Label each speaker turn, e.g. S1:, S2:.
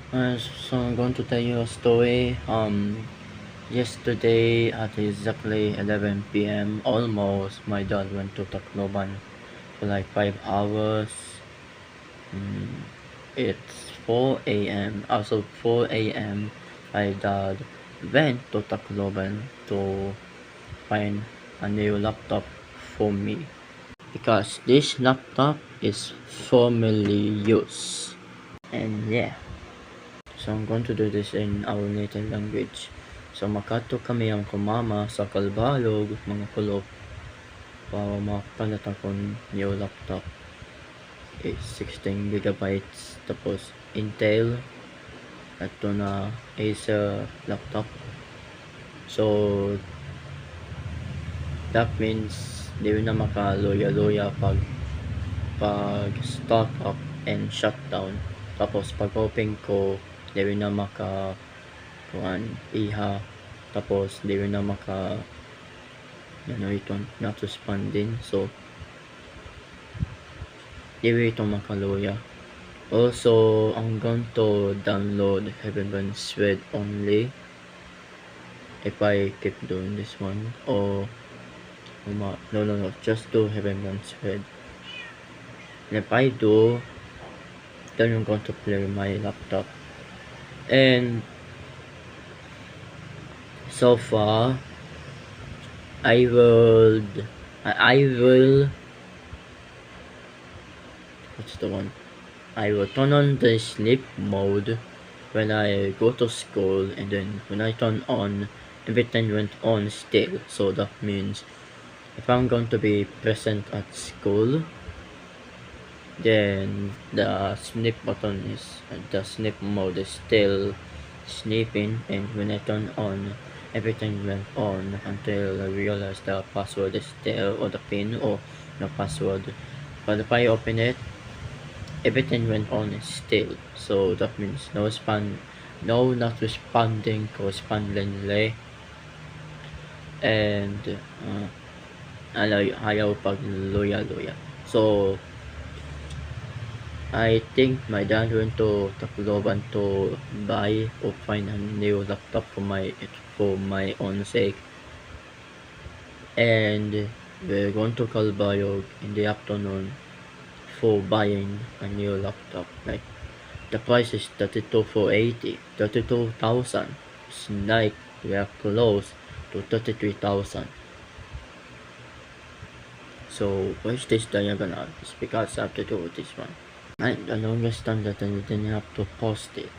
S1: So I'm going to tell you a story. Yesterday at exactly 11 p.m. almost, my dad went to Tacloban for like 5 hours. It's 4 a.m. Also 4 a.m. My dad went to Tacloban to find a new laptop for me because this laptop is formerly used. And yeah. So I'm going to do this in our native language. So makato kami ang kumama sa Kalbalog, mga kulop, para makapalit akong new laptop. It's 16 gigabytes, tapos Intel, ito na Acer laptop. So that means di na makaluya-luya pag start up and shutdown. Tapos pag open ko, di na iha, tapos di rin na ito not-respond din, so di rin ito makaluya. Also, I'm going to download Heaven Thread only if I keep doing this one, or no, just do Heaven Thread. And if I do, then I'm going to play my laptop. And so far, I will I will turn on the sleep mode when I go to school, and then when I turn on, everything went on still. So that means if I'm going to be present at school, then the sleep mode is still sleeping, and when I turn on, everything went on until I realized the password is still, or the pin, or no password. But if I open it, everything went on still, so that means not responding correspondingly, and ayaw pag luya. So I think my dad went to Tacloban to buy or find a new laptop for my own sake, and we're going to Calbayog in the afternoon for buying a new laptop. Like, the price is 32,000. It's like we are close to 33,000. So where's this diagonal? It's because I have to do this one. And the longest time that I didn't have to post it.